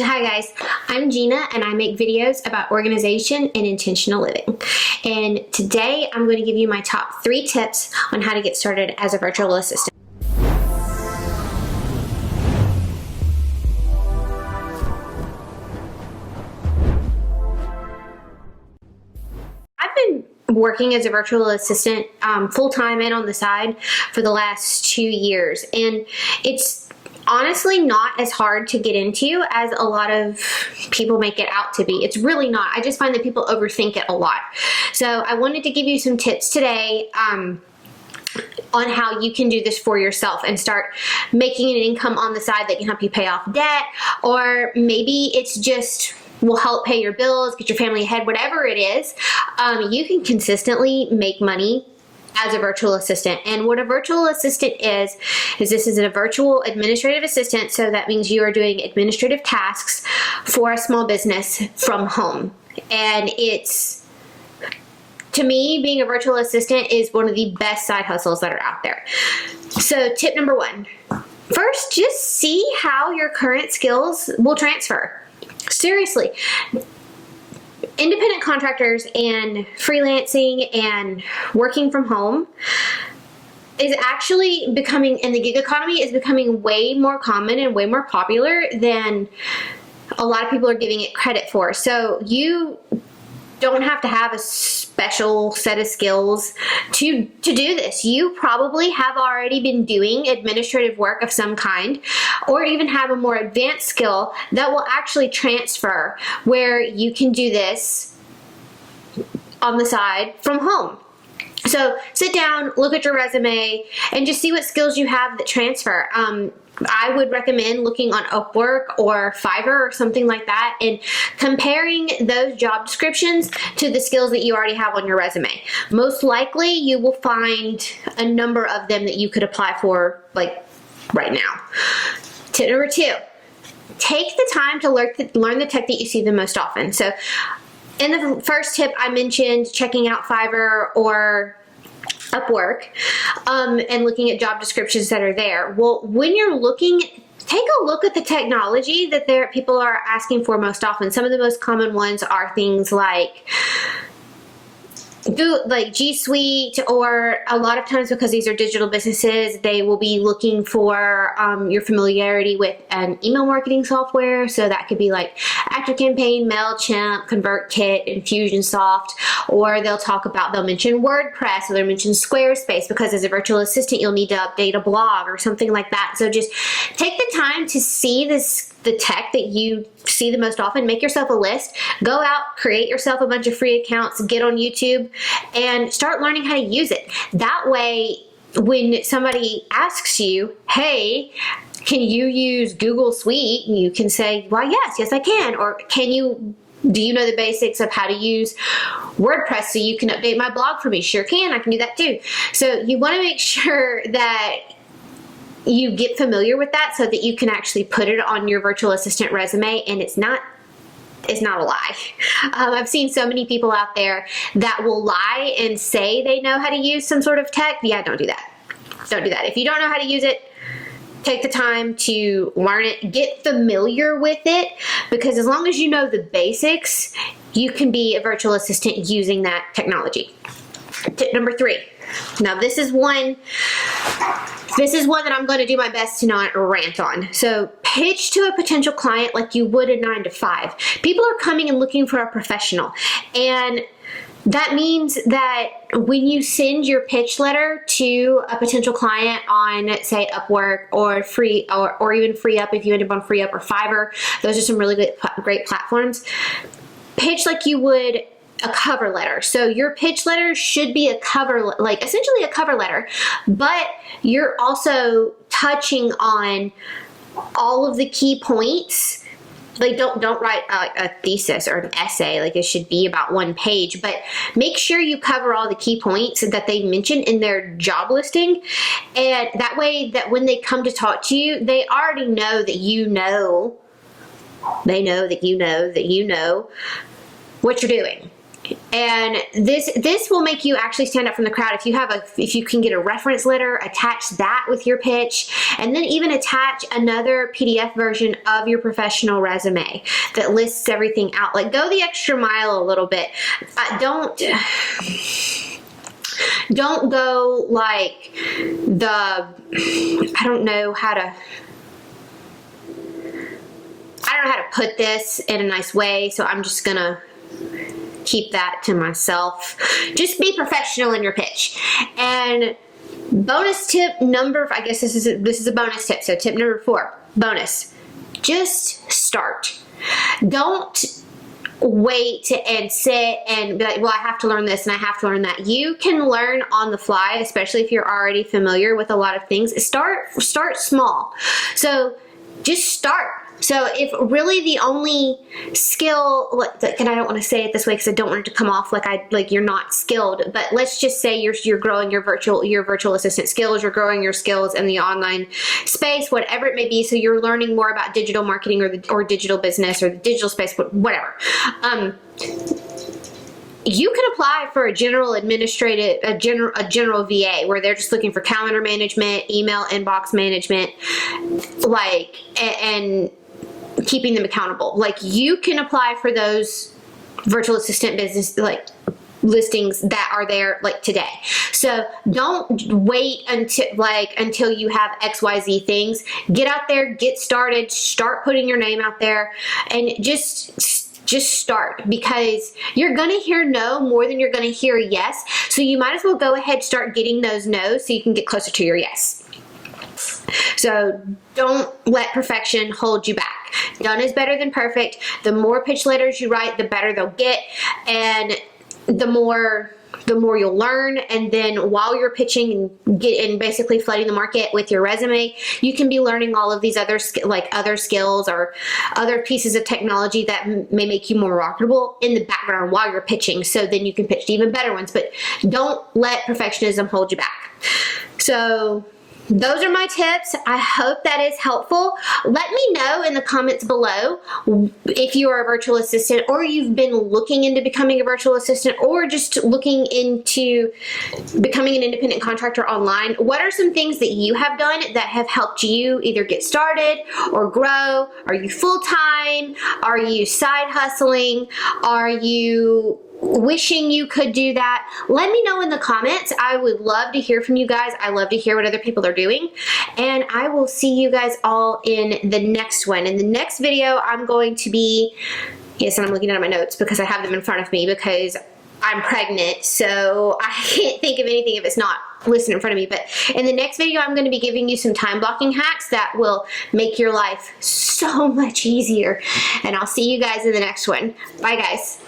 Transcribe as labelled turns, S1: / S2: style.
S1: Hi guys, I'm Gina and I make videos about organization and intentional living. And today I'm going to give you my top 3 tips on how to get started as a virtual assistant. I've been working as a virtual assistant full-time and on the side for the last 2 years, and it's honestly not as hard to get into as a lot of people make it out to be. It's really not. I just find that people overthink it a lot. So I wanted to give you some tips today on how you can do this for yourself and start making an income on the side that can help you pay off debt, or maybe it's just will help pay your bills, get your family ahead, whatever it is. You can consistently make money as a virtual assistant. And what a virtual assistant is this is a virtual administrative assistant. So that means you are doing administrative tasks for a small business from home. And it's, to me, being a virtual assistant is one of the best side hustles that are out there. So tip number 1, first, just see how your current skills will transfer. Seriously. Independent contractors and freelancing and working from home is actually becoming, in the gig economy, is becoming way more common and way more popular than a lot of people are giving it credit for. So you don't have to have a special set of skills to do this. You probably have already been doing administrative work of some kind, or even have a more advanced skill that will actually transfer, where you can do this on the side from home. So sit down, look at your resume, and just see what skills you have that transfer. I would recommend looking on Upwork or Fiverr or something like that and comparing those job descriptions to the skills that you already have on your resume. Most likely you will find a number of them that you could apply for, like right now. Tip number 2, take the time to learn the tech that you see the most often. So in the first tip, I mentioned checking out Fiverr or Upwork and looking at job descriptions that are there. Well, when you're looking, take a look at the technology that people are asking for most often. Some of the most common ones are things like G Suite, or a lot of times, because these are digital businesses, they will be looking for your familiarity with an email marketing software. So that could be like ActiveCampaign, MailChimp, ConvertKit, Infusionsoft, or they'll mention WordPress, or they'll mention Squarespace, because as a virtual assistant, you'll need to update a blog or something like that. So just take the time to see the tech that you see the most often. Make yourself a list, go out, create yourself a bunch of free accounts, get on YouTube, and start learning how to use it. That way, when somebody asks you, hey, can you use Google Suite? You can say, why, yes I can. Or do you know the basics of how to use WordPress so you can update my blog for me? Sure can, I can do that too. So you want to make sure that you get familiar with that so that you can actually put it on your virtual assistant resume, and it's not a lie. I've seen so many people out there that will lie and say they know how to use some sort of tech. Yeah, don't do that. Don't do that. If you don't know how to use it, take the time to learn it, get familiar with it, because as long as you know the basics, you can be a virtual assistant using that technology. Tip number 3. Now this is one that I'm going to do my best to not rant on. So pitch to a potential client like you would a 9-to-5. People are coming and looking for a professional, and that means that when you send your pitch letter to a potential client on, say, Upwork or or even FreeUp, if you end up on FreeUp or Fiverr, those are some really great platforms. Pitch like you would a cover letter. So your pitch letter should be essentially a cover letter, but you're also touching on all of the key points. Like don't write a thesis or an essay, like it should be about 1 page, but make sure you cover all the key points that they mention in their job listing. And that way that when they come to talk to you, they already know that you know what you're doing. And this will make you actually stand out from the crowd. If you can get a reference letter, attach that with your pitch, and then even attach another PDF version of your professional resume that lists everything out. Like, go the extra mile a little bit. Don't go like I don't know how to put this in a nice way, so I'm just gonna keep that to myself. Just be professional in your pitch. And bonus tip I guess this is a bonus tip. So tip number 4, bonus. Just start. Don't wait and sit and be like, well, I have to learn this and I have to learn that. You can learn on the fly, especially if you're already familiar with a lot of things. Start small. So just start. So if really the only skill, and I don't want to say it this way because I don't want it to come off like you're not skilled, but let's just say you're growing your virtual assistant skills, you're growing your skills in the online space, whatever it may be. So you're learning more about digital marketing or digital business or the digital space, whatever. You can apply for a general VA where they're just looking for calendar management, email inbox management, and keeping them accountable. Like, you can apply for those virtual assistant business listings that are there today. So don't wait until you have XYZ things. Get out there, get started, start putting your name out there, and just start, because you're gonna hear no more than you're gonna hear yes. So you might as well go ahead, start getting those no's so you can get closer to your yes. So don't let perfection hold you back. Done is better than perfect. The more pitch letters you write, the better they'll get, and the more you'll learn. And then while you're pitching and basically flooding the market with your resume, you can be learning all of these other skills or other pieces of technology that may make you more marketable in the background while you're pitching. So then you can pitch to even better ones. But don't let perfectionism hold you back. So those are my tips. I hope that is helpful. Let me know in the comments below if you are a virtual assistant, or you've been looking into becoming a virtual assistant, or just looking into becoming an independent contractor online. What are some things that you have done that have helped you either get started or grow? Are you full-time? Are you side hustling? Are you wishing you could do that? Let me know in the comments. I would love to hear from you guys. I love to hear what other people are doing. And I will see you guys all in the next one. In the next video, I'm going to be, yes, and I'm looking at my notes because I have them in front of me because I'm pregnant, so I can't think of anything if it's not listed in front of me. But in the next video, I'm going to be giving you some time blocking hacks that will make your life so much easier. And I'll see you guys in the next one. Bye, guys.